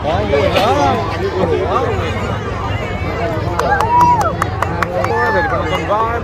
Dari penonton ban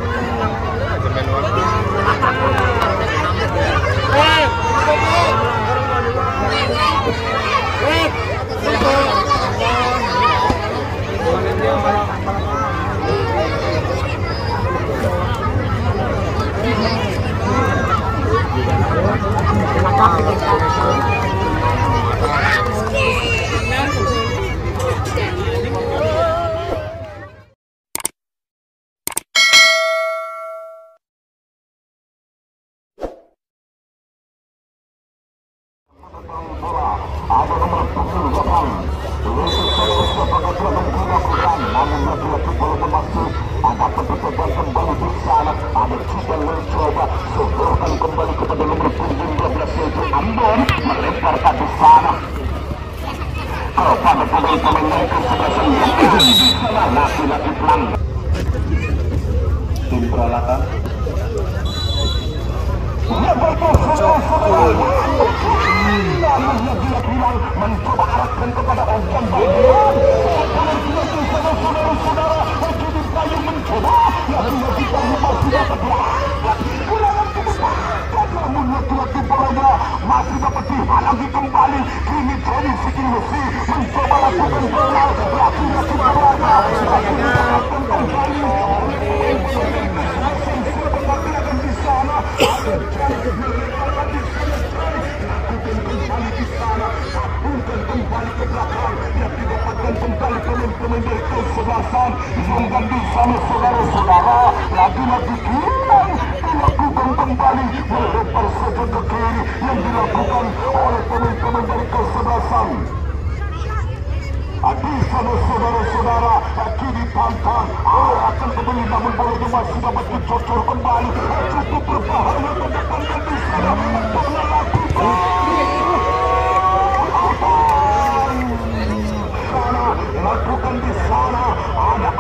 ada nomor 78 namun lagi-lagi belum masuk. Ada pentutupan kembali di sana, ada juga mencoba sodorkan kembali kepada nomor 12 yaitu Ambon, melempar di sana kepada pemain-pemain yang kesebelasan yang di sana laki-laki pelang tim peralatan mencoba arahkan kepada Ojan Bayan. Saudara-saudara, Edi Payung mencoba, lagi-lagi Payung masih dapat kurangan kebetulan, namun laki-laki bolanya masih dapat dihalangi kembali. Kini Johnny Sikilusi mencoba lakukan bola, laki-laki bolanya masih dapat kembali. Di sana, kembali ke belakang yang didapatkan kembali pemain-pemain dari kesebelasan yang di sana saudara-saudara lagi-lagi dilakukan kembali melempar saja ke kiri yang dilakukan oleh pemain-pemain dari kesebelasan. Di sana saudara-saudara kini Pantan akan kembali namun bolanya masih dapat dicocor kembali cukup berbahaya ke depan dan di sana untuk melakukan lakukan di sana ada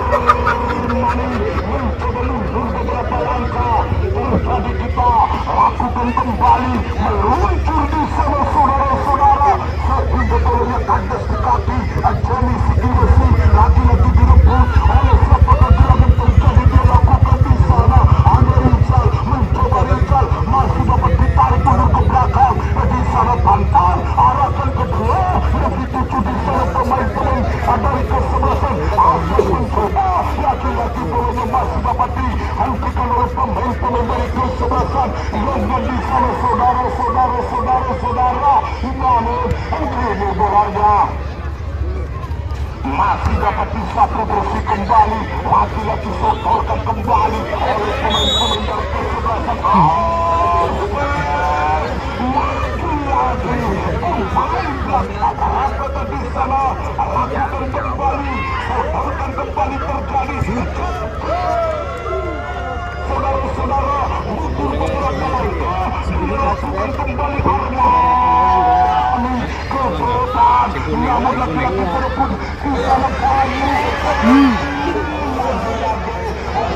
Armani mencoba mundur beberapa langkah terjadi kita lakukan kembali meluncur di sana saudara-saudara sehingga bolanya kandas di kaki Johnny Sikilusi lagi-lagi direbut oleh siapakah gerangan terjadi dia lakukan di sana ada Rizal mencoba Rizal masih dapat ditarik mundur ke belakang di sana Pantan arahkan kedua yang dituju di sana pemain-pemain dari kesebelasan akan mencoba lagi-lagi bolanya masih dapat dihentikan oleh pemain-pemain dari kesebelasan yang di sana saudara-saudara namun ini bolanya masih dapat disapu bersih kembali lagi-lagi sodorkan kembali oleh pemain-pemain dari kesebelasan apa di sana lakukan kembali sodorkan kembali terjadi saudara-saudara mundur beberapa langkah dilakukan kembali Armani ke depan namun laki-laki tersebut di sana Payung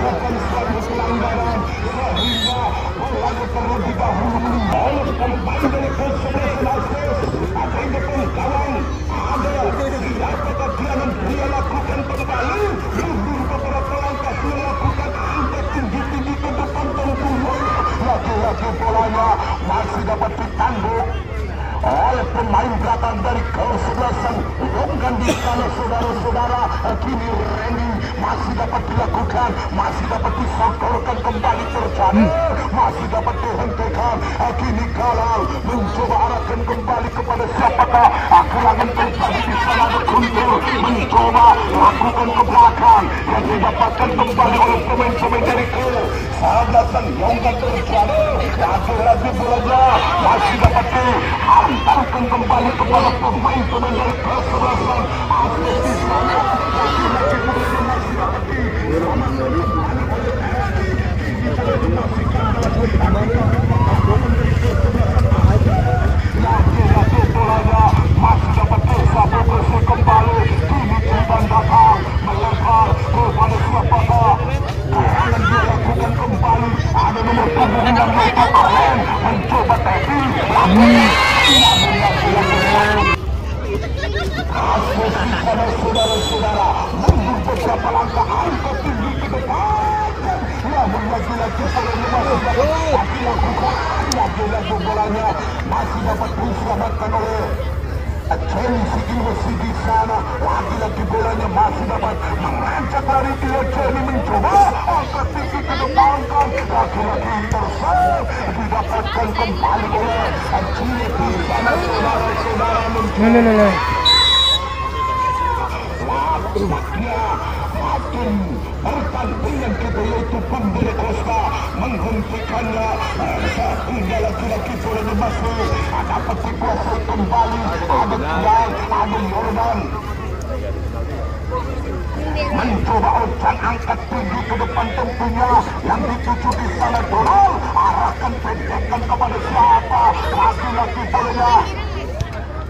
akan suatu pelanggaran sehingga bolanya terlebih dahulu oleh pemain dari kesebelasan ada yang depan gawang ada siapakah dia lakukan kembali mundur beberapa langkah dia lakukan angkat tinggi-tinggi ke depan tentunya laki-laki bolanya masih dapat ditanduk oleh pemain belakang dari kesebelasan Longgan di sana saudara-saudara kini Randy masih dapat dilakukan masih dapat disodorkan kembali terjadi masih dapat dihentikan kini Kalal mencoba arahkan kembali kepada siapakah gerangan terjadi di sana ada Guntur mencoba lakukan ke belakang yang didapatkan kembali oleh pemain-pemain dari kesebelasan Longgan terjadi lagi-lagi bolanya masih dapat dihantarkan kembali kepada pemain-pemain dari kesebelasan Atlet di sana lagi-lagi bolanya masih dapat laki-laki bolanya masih dapat disapu bersih kembali kini Jiban datang melempar kepada siapakah akan dia lakukan kembali ada nomor 6 yaitu Alen mencoba tackling lagi lagi bolanya masih dapat diselamatkan oleh Chelsea Ilwesi di sana. Lagi-lagi bolanya masih dapat mengajak lari dia. Jenny mencoba angkat tinggi ke depan kan. Lagi-lagi intercept didapatkan kembali oleh Chile di sana. Saudara-saudara mencoba. Waktunya makin pertandingan kita yaitu Pembela Costa menghentikannya. Sehingga lagi-lagi bolanya masuk dapat dikuasai kembali. Ada Tiang, ada Jordan mencoba Ojan angkat tinggi ke depan tentunya. Yang dituju di sana Donald arahkan pendekkan kepada siapa. Lagi-lagi bolanya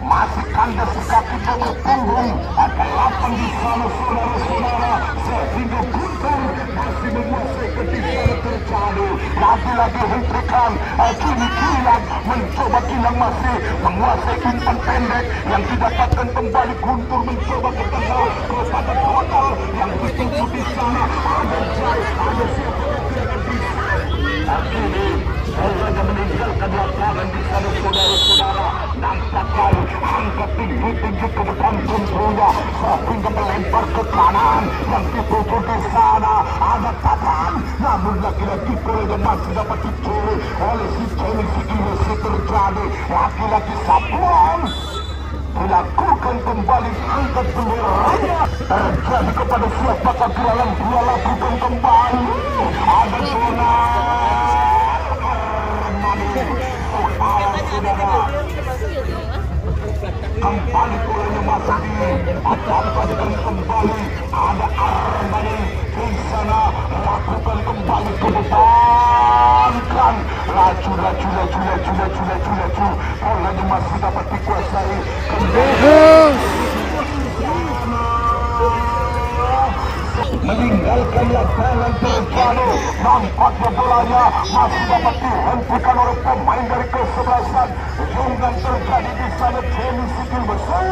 masih kandas di kaki nomor punggung 8 di sana saudara-saudara. Sehingga Guntur masih menguasai ketika terjadi. Lagi-lagi hentrikan kini Kilang mencoba. Kilang masih menguasai umpan pendek yang didapatkan kembali. Guntur mencoba ke tengah kepada Total yang dituju di sana. Ada Jai, ada siapa yang tidak bisa. Kini bolanya meninggalkan lapangan di sana saudara-saudara. Nampakkan angkat tinggi-tinggi ke depan tentunya sehingga melempar ke kanan yang dituju di sana. Ada Tapan, namun lagi-lagi bolanya masih dapat dicuri oleh si Chelsea Ilwesi terjadi. Lagi-lagi Sapuan dilakukan kembali angkat benderanya terjadi kepada siapakah gerangan dia lakukan kembali. Ada zona kembali bolanya masuk didapatkan kembali. Ada Armani di sana lakukan kembali ke depan kan. Laju bolanya masih dapat dikuasai meninggalkan lapangan terjadi. Nampaknya bolanya masih dapat dihentikan oleh pemain dari kesebelasan. Yang terjadi di sana Chelsea Ilwesi.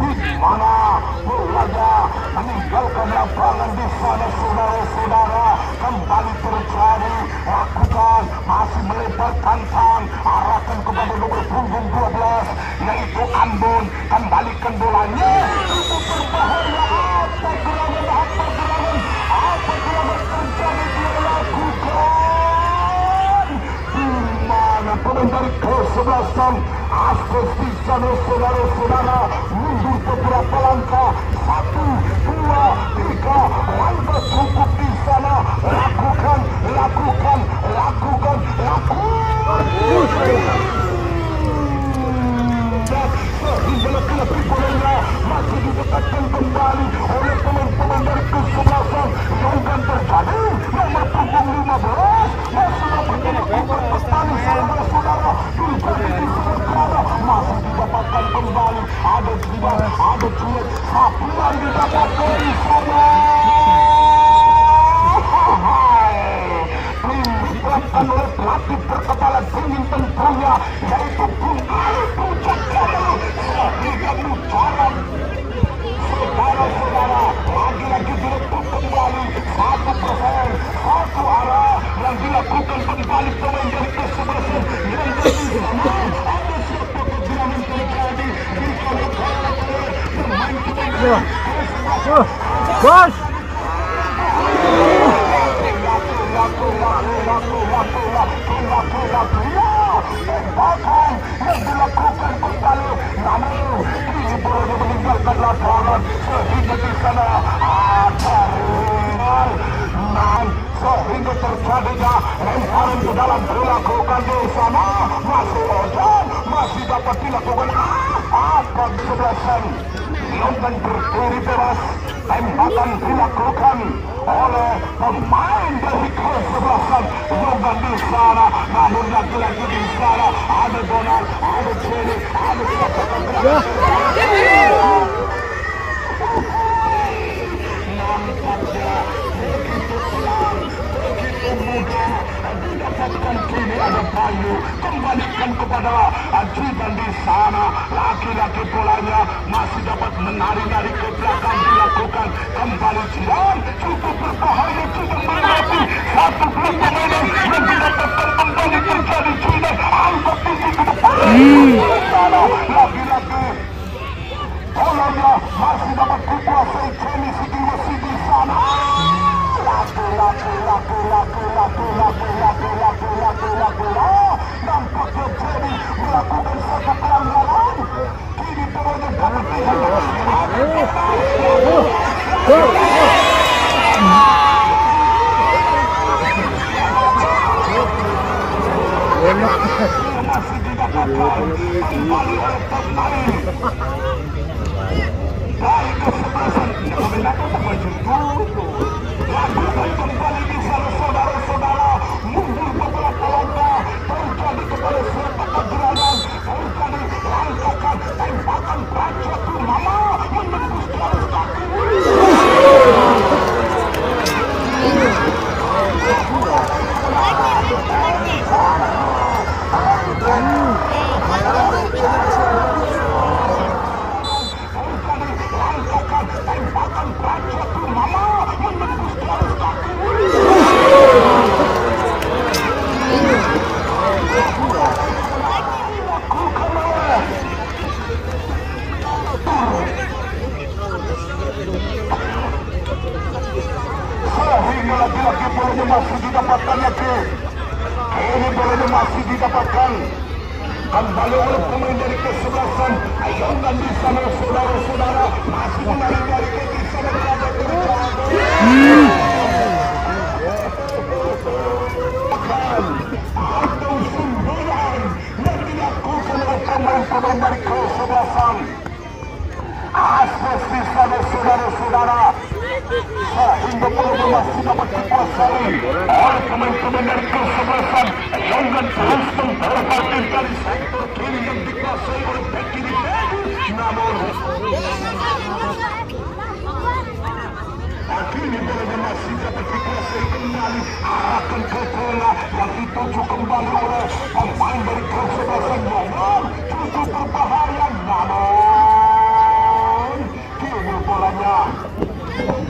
Di mana bolanya meninggalkan lapangan di sana saudara-saudara. Kembali terjadi. Lakukan masih melebar tantang arahkan kepada nomor punggung 12 yaitu Ambon. Kembalikan bolanya. Itu berbahaya. Apa gerangan terjadi dia lakukan. Di mana pemain dari kesebelasan Astros di sana saudara-saudara mundur beberapa langkah. 1, 2, 3 langkah cukup di sana. Lakukan sehingga laki-laki bolanya masih didekatkan kembali oleh pemain-pemain dari kesebelasan. Yang terjadi nomor punggung 15 masih dapat dilakukan petani saudara-saudara. Masih didapatkan kembali. Ada Jidan, ada Cuek, Sapuan didapatkan di sana. Diterapkan oleh pelatih berkepala dingin tentunya yaitu Bung Ali Pujakono. Sehingga putaran saudara-saudara lagi-lagi direktur kembali 1%, satu arah yang dilakukan kembali pemain dari kesebelasan. Yang dari sana ada siapa kegerangan terjadi di sana pemain Bos. Tembakan yang dilakukan kembali. Namun kini bolanya meninggalkan lapangan sehingga di sana ada ringan. Sehingga terjadinya lemparan ke dalam dilakukan di sana. Masih Ojan masih dapat dilakukan apa kesebelasan. London berdiri bebas. Tembakan dilakukan oleh pemain dari kesebelasan. London di sana, namun lagi-lagi di sana ada Donald, ada Jenny, ada siapa nampaknya begitu pelan, begitu mudah didapatkan. Kini ada Bayu kembali. dikembalikan kepada Ajidan di sana. Laki-laki bolanya masih dapat menari-nari ke belakang, dilakukan kembali Jidan. Cukup berbahaya Jidan melewati satu blok permainan yang didapatkan kembali terjadi Jidan. Angkat tinggi ke depan. Lagi-lagi bolanya masih dapat dikuasai Jenny Sigiwesi di sana. Laki-laki nampaknya Jenny melakukan satu pelanggaran. Kini bolanya dapat masih didapatkan kembali oleh pemain dari kesebelasan. Lakukan kembali di sana saudara-saudara, mundur beberapa langkah, terjadi kepada siapa keberadaan, terjadi langkakan tembakan baca tu mama menembus garis kaki. Tembakan baca tu mama menembus garis kaki. Sehingga lagi-lagi bolanya masih didapatkan lagi. Ini bolanya masih didapatkan kembali oleh pemain dari kesebelasan. Ayungan di sana saudara-saudara, masih menari-nari ke di sana berada terjadi. Atau sembilan yang dilakukan oleh pemain-pemain dari kesebelasan. Asas di sana saudara-saudara, sehingga bolanya masih dapat dikuasai oleh pemain-pemain dari kesebelasan. Ayungan terus memperbaiki dari sektor kiri yang dikuasai oleh bek kiri. Namun kini bolanya masih dapat dikuasai kembali, arahkan ke bola yang dituju kembali oleh pemain dari kesebelasan. Namun cukup berbahaya. Namun kini bolanya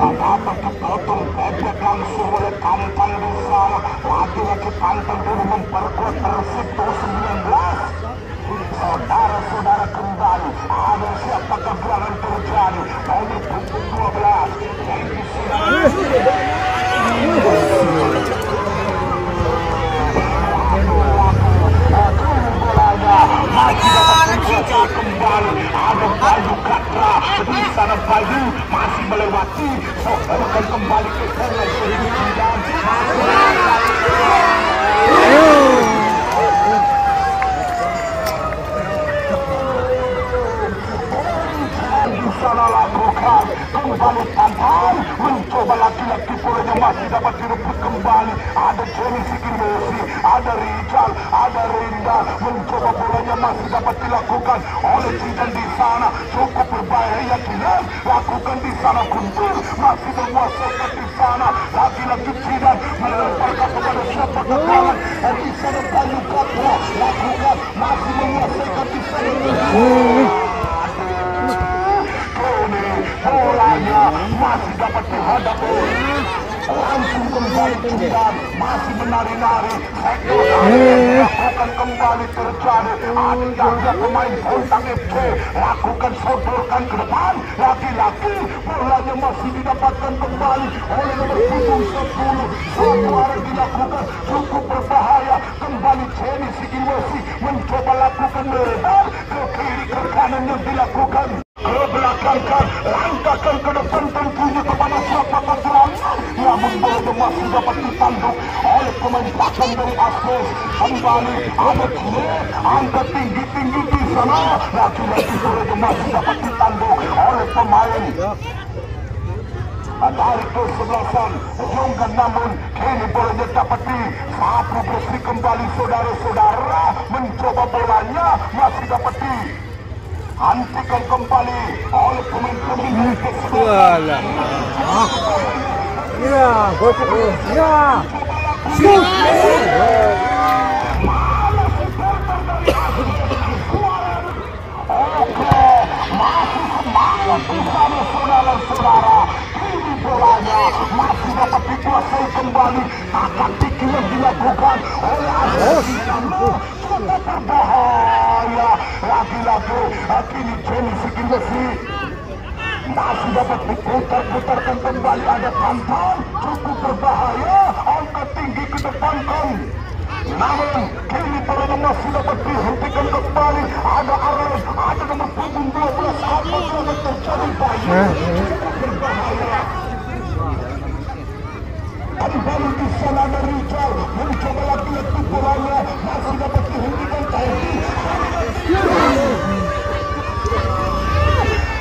dapat dipotong bebek langsung oleh Tantan di sana. Lagi-lagi Tantan dulu memperkuat Persib 19. Saudara-saudara kembali, ada siapa kegerangan terjadi? Nomor 12 yaitu kembali, ada Bayu Katra di sana. Bayu masih melewati, soalkan kembali ke sana. Sana lakukan kembali Tantan, mencoba laki-laki bolanya masih dapat direbut kembali. Ada Jenny Sigiwesi, ada Rizal, ada Rinda, mencoba bolanya masih dapat dilakukan oleh Jidan di sana. Cukup berbahaya Jidan, lakukan di sana. Guntur masih menguasai di sana. Lagi-lagi Jidan melemparkan kepada siapa kegalan. Di sana Bayu Katra lakukan masih menguasai di sana. Bolanya masih dapat dihadapi, langsung kembali Jidan, masih menari-nari. Sektor lakukan kembali terjadi. Ada pemain Bontang FC lakukan sodorkan ke depan. Lagi-lagi bolanya masih didapatkan kembali oleh nomor 10. Satu arah dilakukan, cukup berbahaya. Kembali Jenny Sigiwesi mencoba lakukan lebar ke kiri ke kanan yang dilakukan. Ke belakangkan, langkahkan ke depan tentunya kepada siapa kegerangan. Namun bolanya masih dapat ditanduk oleh pemain belakang dari Asnes. Kembali ada Jule, angkat tinggi-tinggi di sana. Lagi-lagi bolanya masih dapat ditanduk oleh pemain dari kesebelasan. Yonggan namun kini bolanya dapat disapu bersih kembali saudara-saudara. Mencoba bolanya masih dapat hentikan kembali oleh pemain-pemain kesebelasan. Ya, ya. di sana saudara-saudara. Ini bolanya masih dapat dikuasai kembali. Akan yang dilakukan oleh Argentina cukup berbahaya. Lagi-lagi kini Jenny Sigilesi masih dapat diputar-putarkan kembali. Ada Tantan cukup berbahaya, angkat tinggi ke depan kan. Namun kini para masih dapat dihentikan kembali. Ada Arlen, ada nomor punggung 12. Apa yang terjadi bahaya? Berbahaya. Kembali di sana ada Rizal mencoba lagi bolanya, masih dapat dihentikan Teddy.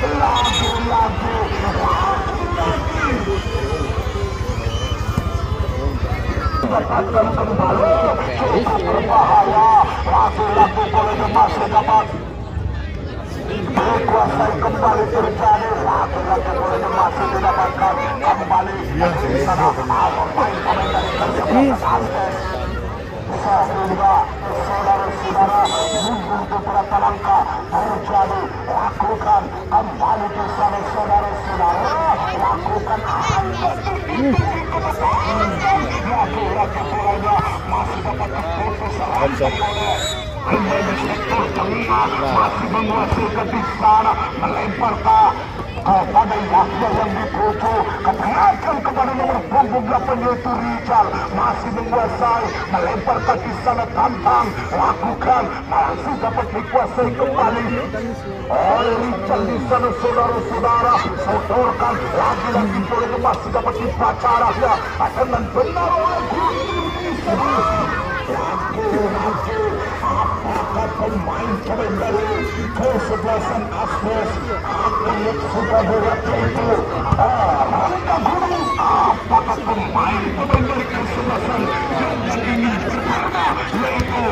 Lagi-lagi dapatkan kembali, cukup berbahaya. Lagi-lagi bolanya masih dapat dikuasai kembali terjadi. Lagi-lagi bolanya masih didapatkan kembali di sana. Pemain dari Persebaya sehingga saudara-saudara mundur beberapa langkah terjadi. Lakukan kembali di sana saudara-saudara, lakukan lagi-lagi bolanya masih dapat diputus masih menguasai di sana, melempar kepada Yahya yang dipuju, ketengahkan kepada nomor punggung 8 yaitu Rizal, masih menguasai, melempar di sana Tantang, lakukan, masih dapat dikuasai kembali oleh Rizal di sana saudara-saudara, sodorkan lagi-lagi boleh masih dapat dibaca arahnya dengan benar lagi. Apakah pemain dari kesebelasan Astres akan sudah berat itu? Rangga Gunung, apakah pemain dari kesebelasan yang ingin berkarya yaitu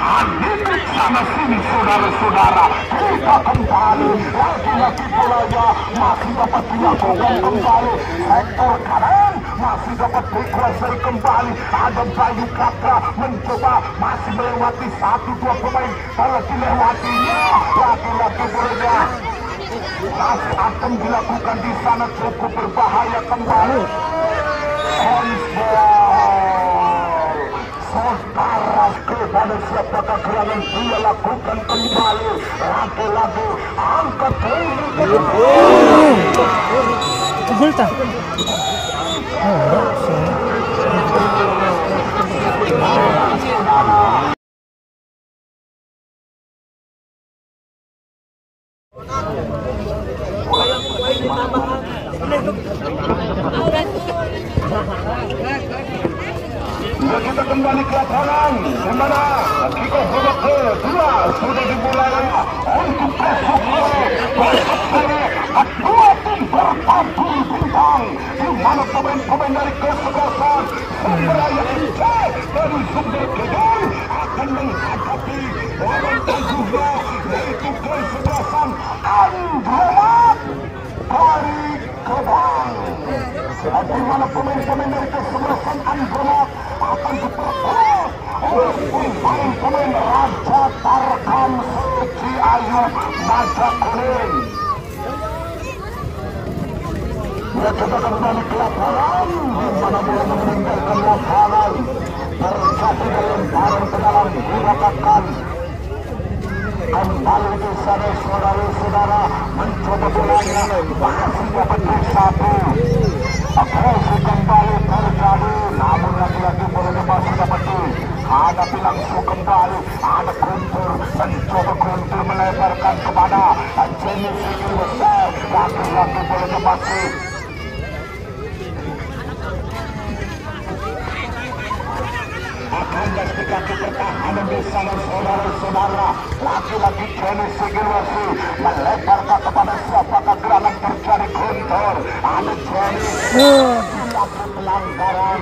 Anindrik sana sini saudara-saudara. Kita kembali lagi-lagi bolanya masih dapat dilakukan kembali sektor kanan, masih dapat dikuasai kembali. Ada Bayu Katra mencoba masih melewati 1-2 pemain, kalau dilewatinya lagi-lagi bolanya masih akan dilakukan di sana, cukup berbahaya kembali. Saudara kepada siapakah gerangan dia lakukan kembali, lagi-lagi angkat tinggi ke Gulta. Kita kembali ke lapangan, di mana kita babak kedua sudah dimulai untuk besok sore. Kedua tim bertampung bintang, di mana pemain-pemain dari kesebelasan Sembraya FC dari Sumber Kidul akan menghadapi lawan tangguhnya yaitu kesebelasan Andromat dari Kebang. Di mana pemain-pemain dari kesebelasan Andromat akan diperkuat oleh pemain-pemain Raja Tarkam Suci Ayu Majak Kuning. Ya, kita kembali ke lapangan, di mana bola meninggalkan lapangan, terjadi lemparan ke dalam gerakan. Kembali di sana saudara-saudara, mencoba bolanya, masih dapat bersatu. Agresi kembali terjadi, namun lagi-lagi bolanya masih dapat dihadapi langsung kembali. Ada Guntur, mencoba Guntur melebarkan kepada Jenny Sigilesi, lagi-lagi bolanya masih akan di kaki pertahanan di sana saudara-saudara. Lagi-lagi Jenny Sigilesi melebarkan kepada siapakah gerangan terjadi Guntur. Ada Jenny dilakukan pelanggaran,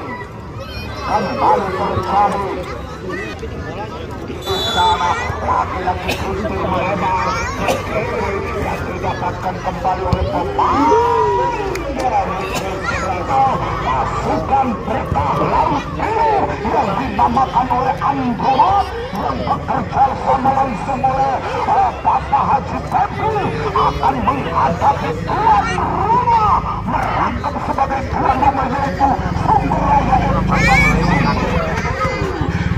kembali terjadi di sana. Lagi-lagi Guntur melebar yang didapatkan kembali oleh pemain dari pasukan berkah laut biru yang dinamakan oleh Andromat yang bekerja sama langsung oleh Bapak Haji Febri akan menghadapi tuan rumah merangkap sebagai tuan rumah yaitu Sumberjaya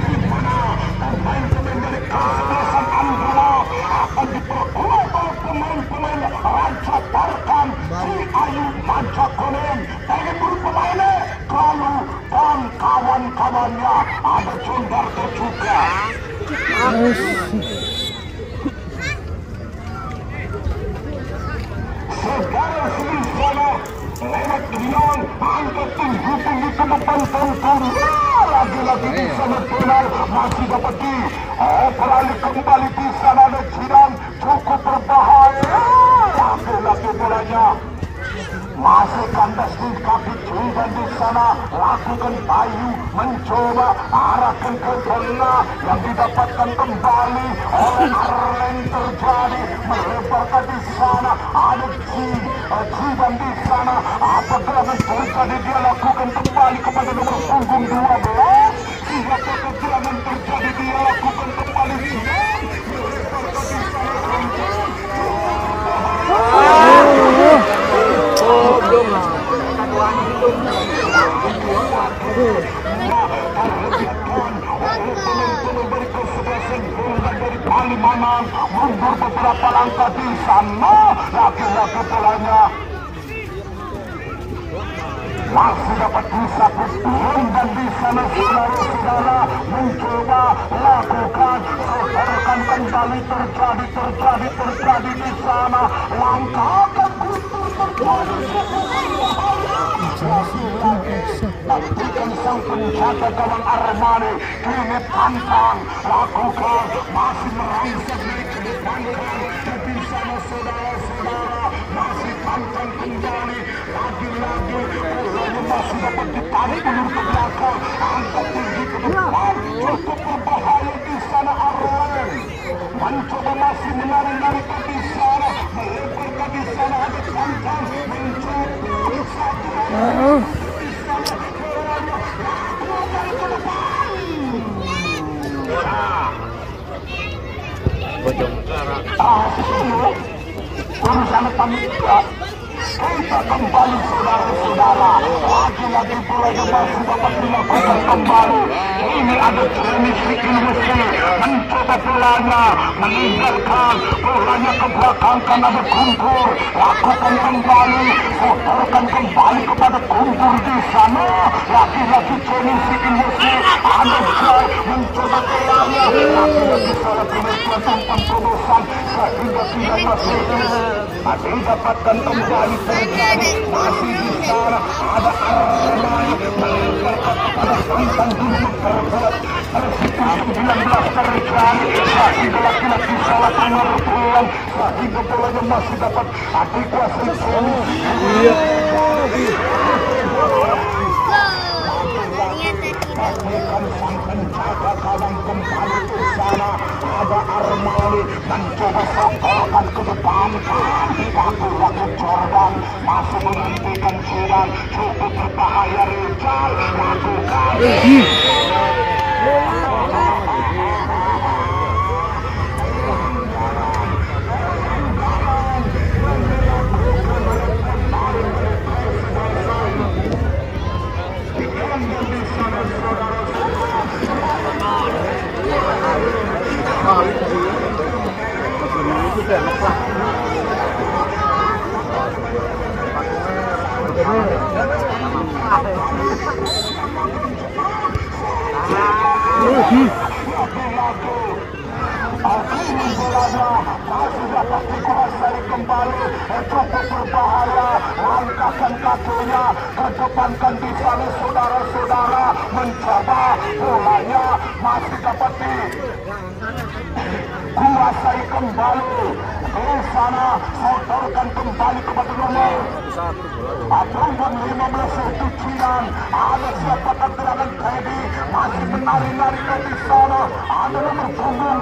di mana pemain-pemain dari kesebelasan Anggula akan diperkuat oleh pemain-pemain Ranca Tarkan, Si Ayu Manca Konen, Tengeburu pemainnya Kalu dan kawan-kawannya, ada Jondarto juga. Segala selisana lewat Rian, angkat tinggi-tinggi ke depan tonton. Lagi-lagi di sana penal masih dapat beralih kembali di sana ada Jiran, cukup berbahaya. Lagi-lagi bolanya masih kandas di kaki Jiran di sana, lakukan Bayu mencoba arahkan ke tengah yang didapatkan kembali oleh Arlen terjadi melebarkan di sana ada Jiran di sana. Apa gerangan terjadi dia lakukan kembali kepada nomor punggung 12. Siapa gerangan terjadi dia lakukan kembali Jiran melebarkan di Kalimanan mundur beberapa langkah di sana. Laki-laki bolanya masih dapat disabut dan di sana saudara-saudara mencoba lakukan setorkan kembali terjadi di sana. Langkah guntur Buktikan sang penjaga gawang Armani kini pantang lakukan masih merangsek naik ke depan di sana saudara-saudara masih pantang kembali lagi-lagi bolanya masih dapat ditarik ulur ke belakang angkat tinggi ke depan cukup berbahaya di sana. Arlen mencoba masih menari-narikan di sana melebarkan di sana ada pantang mencoba satu urusan panitia kita kembali saudara-saudara lagi-lagi bolanya masih dapat dilakukan kembali. Ini ada Trinity Ilmusi mencoba bolanya meninggalkan bolanya ke belakang karena ada Guntur lakukan kembali setorkan kembali kepada Guntur di sana. Lagi-lagi Trinity Ilmusi ada Jai mencoba bolanya lagi-lagi salah penelitian tentang terobosan sehingga tidak masih dapatkan kembali terjadi masih di sana ada Armani meninggalkan kepada Santan Gunung terbuat Persita 19 terjadi sehingga laki-laki salah pengertian sehingga bolanya masih dapat dikuasai Pastikan sang penjaga gawang kembali ke sana ada Armani mencoba setorkan ke depan laki-laki Jordan masih menghentikan Jiran cukup berbahaya. Rizal lakukan masih dapat dikuasai kembali cukup berbahaya. Langkahkan kakinya kedepankan di sana saudara-saudara mencoba bolanya masih dapat dikuasai kembali di sana setorkan kembali kepada nomor punggung 15 itu Jiran. Ada siapa gerangan Teddy masih menari-narikan di sana ada nomor punggung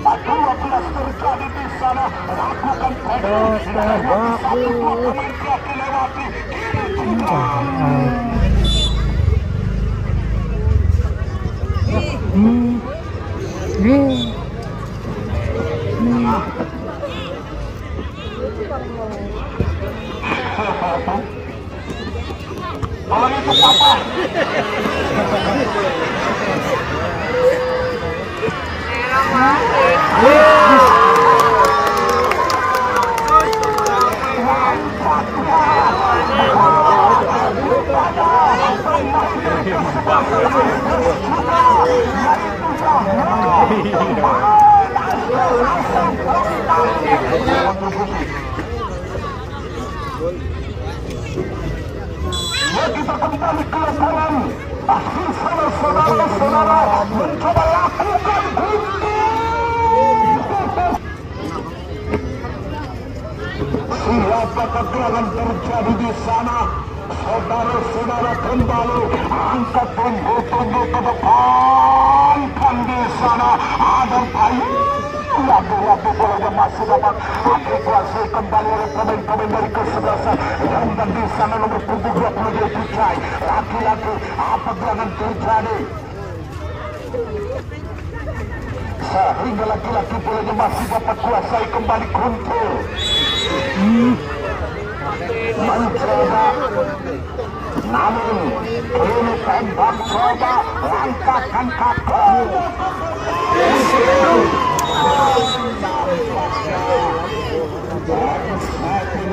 12 terjadi di sana lakukan Teddy satu dua pemain kaki lewati Kalau itu apa? Kita kembali ke lapangan. Akhir saudara-saudara mencoba lakukan siapa kegerangan terjadi di sana. Saudara-saudara kembali angkat tunggu ke depan kan di sana ada payung. Lagu-lagu bolanya masih dapat dikuasai kembali oleh pemain-pemain dari kesebelasan yang dan di sana nomor punggung 20 dari Pucai. Laki-laki apa gerangan terjadi sehingga laki-laki bolanya masih dapat kuasai kembali Kuntul. Mencoba namun ini tembak coba langkahkan kaki.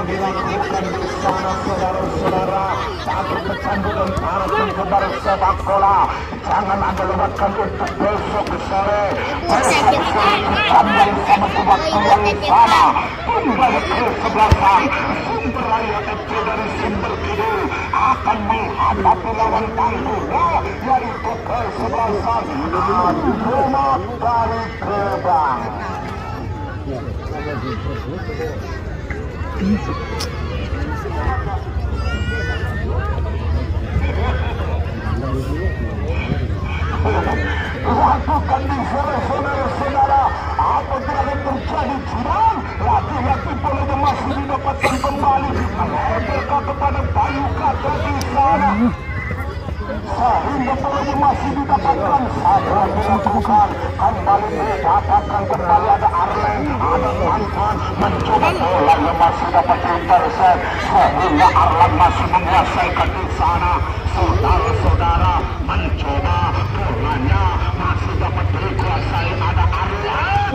Dilakukan di sana saudara-saudara takut kecanduan para penggemar sepak bola. Jangan anda lewatkan untuk besok sore kembali sama waktu yang sama kembali ke sebelasan Sumber Raya FC dari Sumber Kidul akan menghadapi lawan tangguhnya yaitu kesebelasan Demak dari Gebang. Lakukan di saudara-saudara apa yang terjadi curang laki-laki boleh masih didapatkan kembali mereka kepada Bayu Kaca di sana sehingga boleh masih didapatkan saja dilakukan kembali didapatkan kembali ada Arlen ada Mantan mencoba bola yang masih dapat intercept sehingga Arlen masih menguasaikan di sana. Saudara-saudara mencoba bolanya masih dapat dikuasai ada Arlen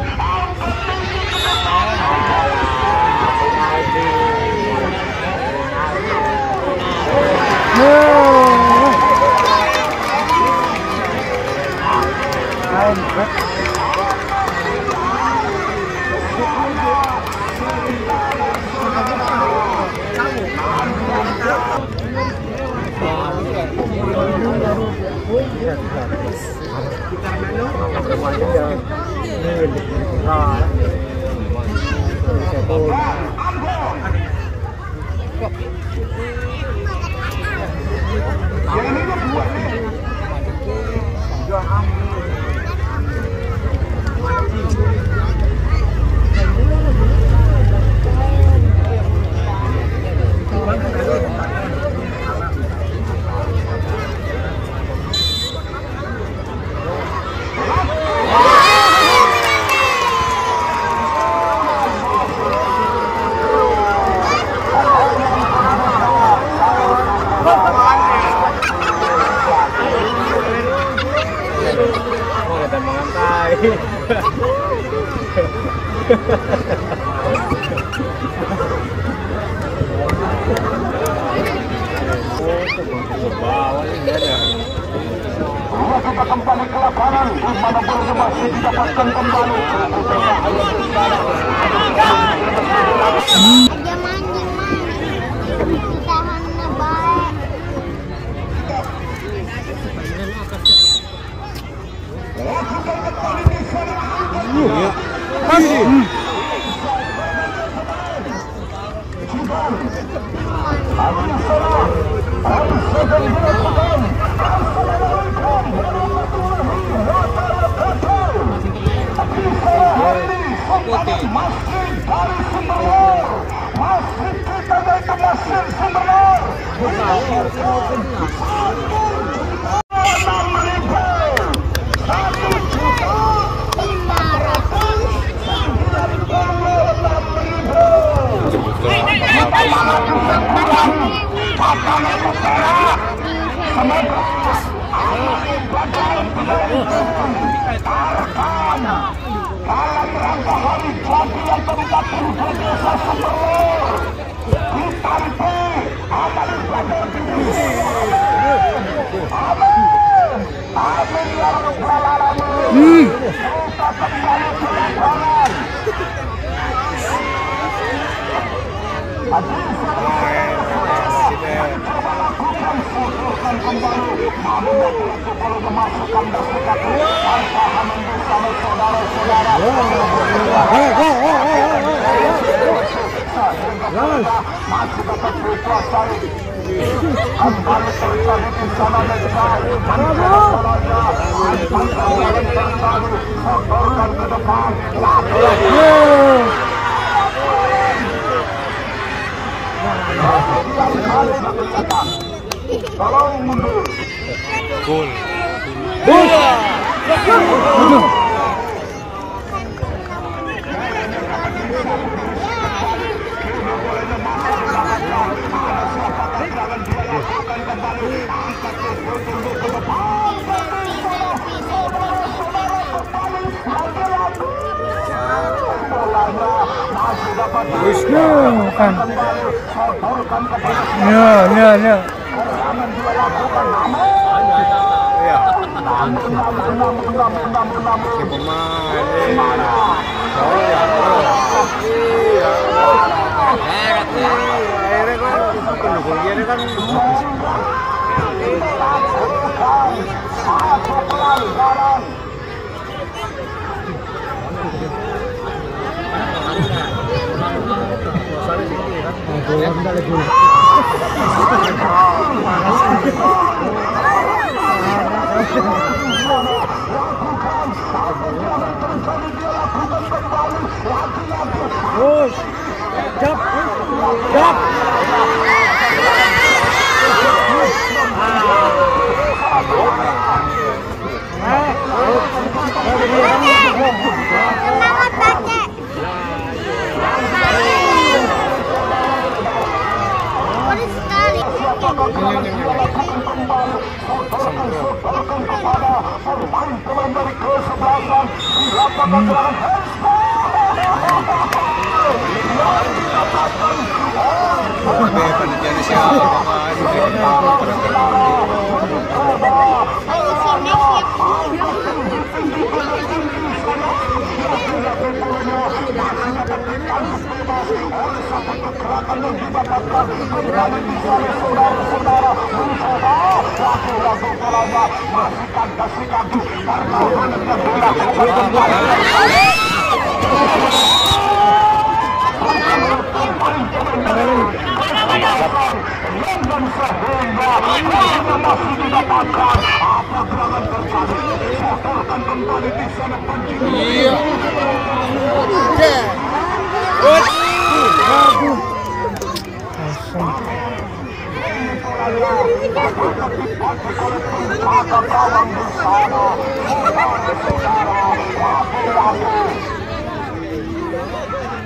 kita kembali ke lapangan di mana bola masih didapatkan kembali.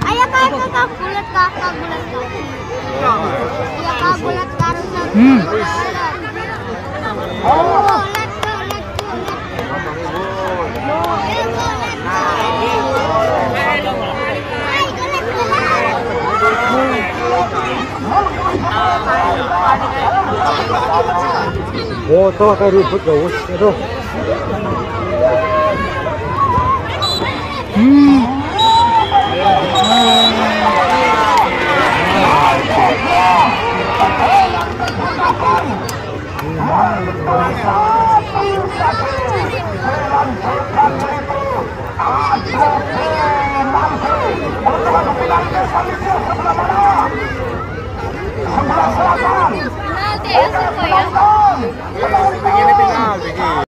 Ayo kakak bulat kakak. Iya kak bulat karusan. Oh, tuh kayak ribut gak itu. Ada